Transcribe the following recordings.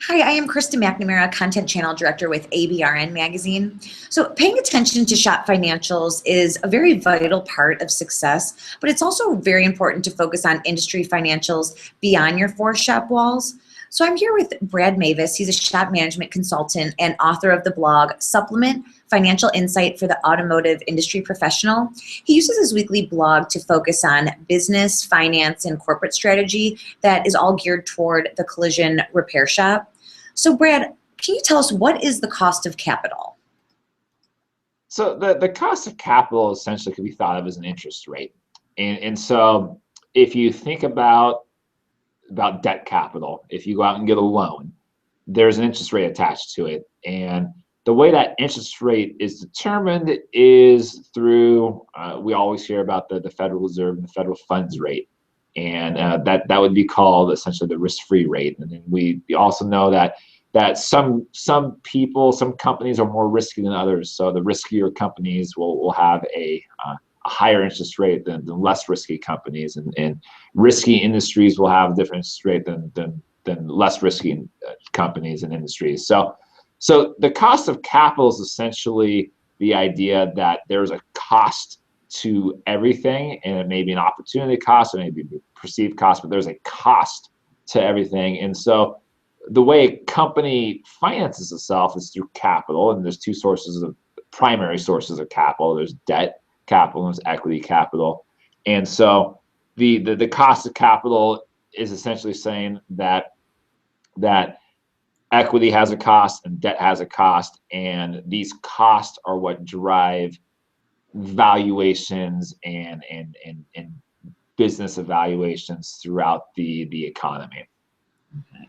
Hi, I am Krista McNamara, Content Channel Director with ABRN Magazine. So paying attention to shop financials is a very vital part of success, but it's also very important to focus on industry financials beyond your four shop walls. So I'm here with Brad Mewes. He's a shop management consultant and author of the blog Supplement Financial Insight for the Automotive Industry Professional. He uses his weekly blog to focus on business, finance, and corporate strategy that is all geared toward the collision repair shop. So Brad, can you tell us what is the cost of capital? So the cost of capital essentially could be thought of as an interest rate. And so if you think about debt capital, if you go out and get a loan, there's an interest rate attached to it. And the way that interest rate is determined is through, we always hear about the Federal Reserve and the federal funds rate. And that would be called essentially the risk-free rate. And then we also know that some companies are more risky than others. So the riskier companies will have a higher interest rate than less risky companies, and risky industries will have a different interest rate than less risky companies and industries. So the cost of capital is essentially the idea that there's a cost to everything, and it may be an opportunity cost, or maybe a perceived cost, but there's a cost to everything. And so the way a company finances itself is through capital, and there's two primary sources of capital. There's debt capital and there's equity capital. And so the cost of capital is essentially saying that equity has a cost and debt has a cost, and these costs are what drive valuations and business evaluations throughout the economy. Okay.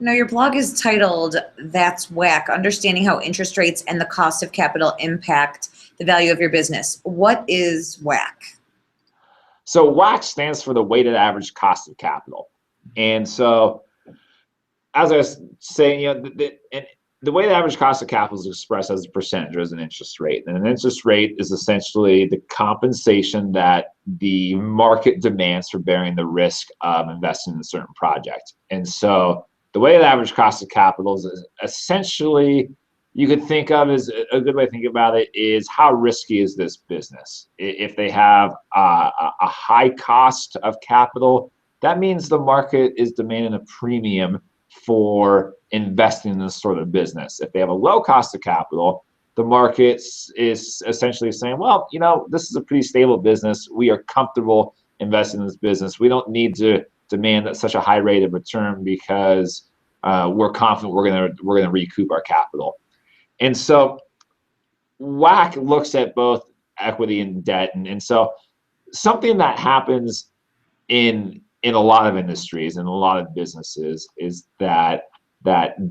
Now, your blog is titled That's WAC, Understanding How Interest Rates and the Cost of Capital Impact the Value of Your Business. What is WAC? So WAC stands for the weighted average cost of capital. And so, as I was saying, the weighted average cost of capital is expressed as a percentage or as an interest rate. And an interest rate is essentially the compensation that the market demands for bearing the risk of investing in a certain project. And so the weighted average cost of capital is essentially, you could think of as a good way to think about it is how risky is this business? If they have a high cost of capital, that means the market is demanding a premium for investing in this sort of business. If they have a low cost of capital, the market is essentially saying, well, this is a pretty stable business. We are comfortable investing in this business. We don't need to demand such a high rate of return because we're confident we're gonna recoup our capital. And so WAC looks at both equity and debt, and so something that happens in a lot of industries and a lot of businesses is that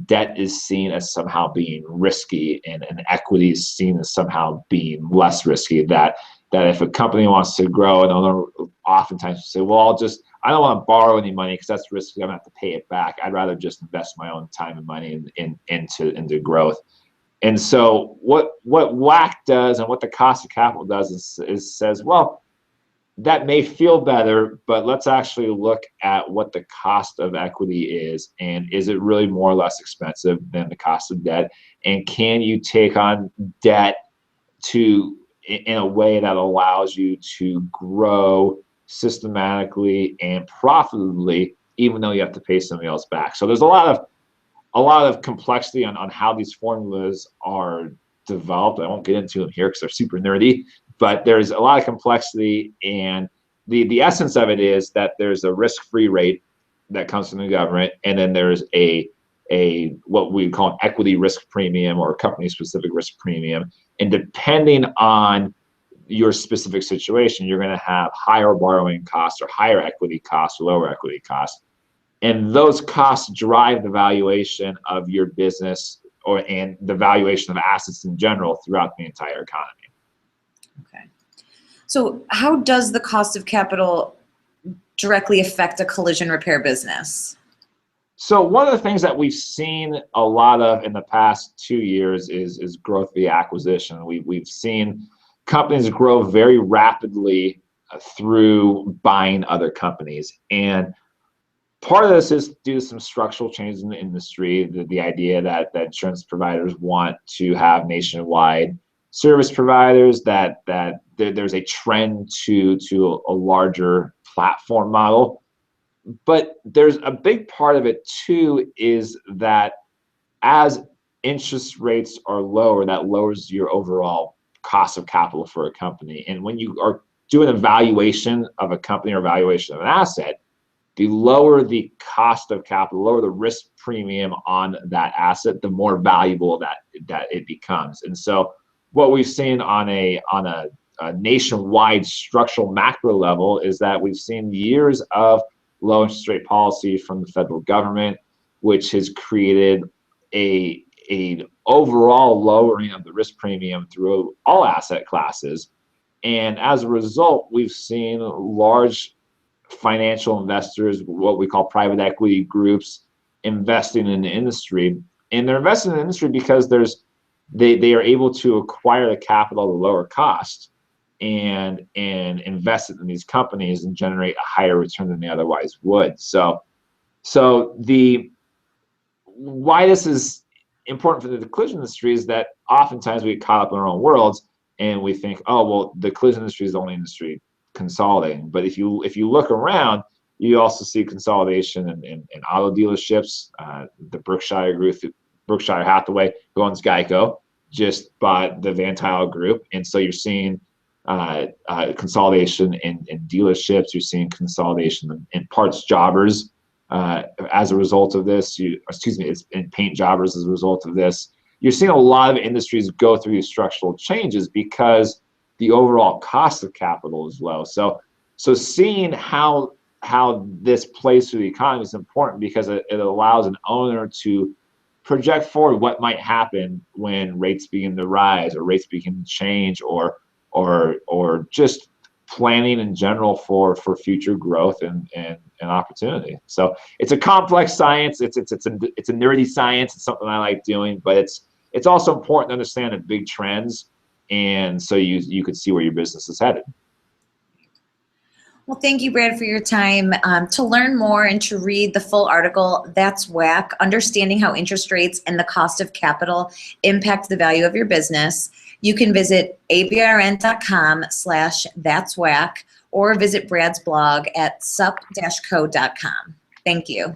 debt is seen as somehow being risky, and equity is seen as somehow being less risky. That if a company wants to grow, and oftentimes say, well, I don't want to borrow any money because that's risky. I'm gonna have to pay it back. I'd rather just invest my own time and money into growth. And so what WAC does and what the cost of capital does is says, well, that may feel better, but let's actually look at what the cost of equity is, and is it really more or less expensive than the cost of debt? And can you take on debt in a way that allows you to grow systematically and profitably, even though you have to pay somebody else back? So there's a lot of complexity on how these formulas are developed. I won't get into them here because they're super nerdy, but there's a lot of complexity, and the essence of it is that there's a risk-free rate that comes from the government, and then there's a what we call an equity risk premium or a company-specific risk premium. And depending on your specific situation, you're going to have higher borrowing costs or higher equity costs or lower equity costs. And those costs drive the valuation of your business and the valuation of assets in general throughout the entire economy. Okay. So how does the cost of capital directly affect a collision repair business? So one of the things that we've seen a lot of in the past 2 years is growth via acquisition. We've seen companies grow very rapidly through buying other companies. And Part of this is due to some structural changes in the industry, the idea that insurance providers want to have nationwide service providers, that there's a trend to a larger platform model. But there's a big part of it too, is that as interest rates are lower, that lowers your overall cost of capital for a company. And when you are doing a valuation of a company or valuation of an asset, the lower the cost of capital, lower the risk premium on that asset, the more valuable that it becomes. And so what we've seen on a nationwide structural macro level is that we've seen years of low interest rate policy from the federal government, which has created a overall lowering of the risk premium through all asset classes. And as a result, we've seen large financial investors, what we call private equity groups, investing in the industry. And they're investing in the industry because they are able to acquire the capital at a lower cost and invest it in these companies and generate a higher return than they otherwise would. So the why this is important for the collision industry is that oftentimes we get caught up in our own worlds and we think, oh, well, the collision industry is the only industry consolidating. But if you look around, you also see consolidation in auto dealerships. The Berkshire Group, Berkshire Hathaway, who owns Geico, just bought the Van Tuyl Group, and so you're seeing consolidation in dealerships. You're seeing consolidation in parts jobbers as a result of this. It's in paint jobbers as a result of this. You're seeing a lot of industries go through these structural changes because the overall cost of capital is low. So seeing how this plays through the economy is important because it allows an owner to project forward what might happen when rates begin to rise or rates begin to change, or just planning in general for future growth and opportunity. So it's a complex science. It's a nerdy science. It's something I like doing, but it's also important to understand the big trends, and so you could see where your business is headed. Well, thank you, Brad, for your time. To learn more and to read the full article, That's Whack, Understanding How Interest Rates and the Cost of Capital Impact the Value of Your Business, you can visit abrn.com/thatswhack or visit Brad's blog at sup-co.com. Thank you.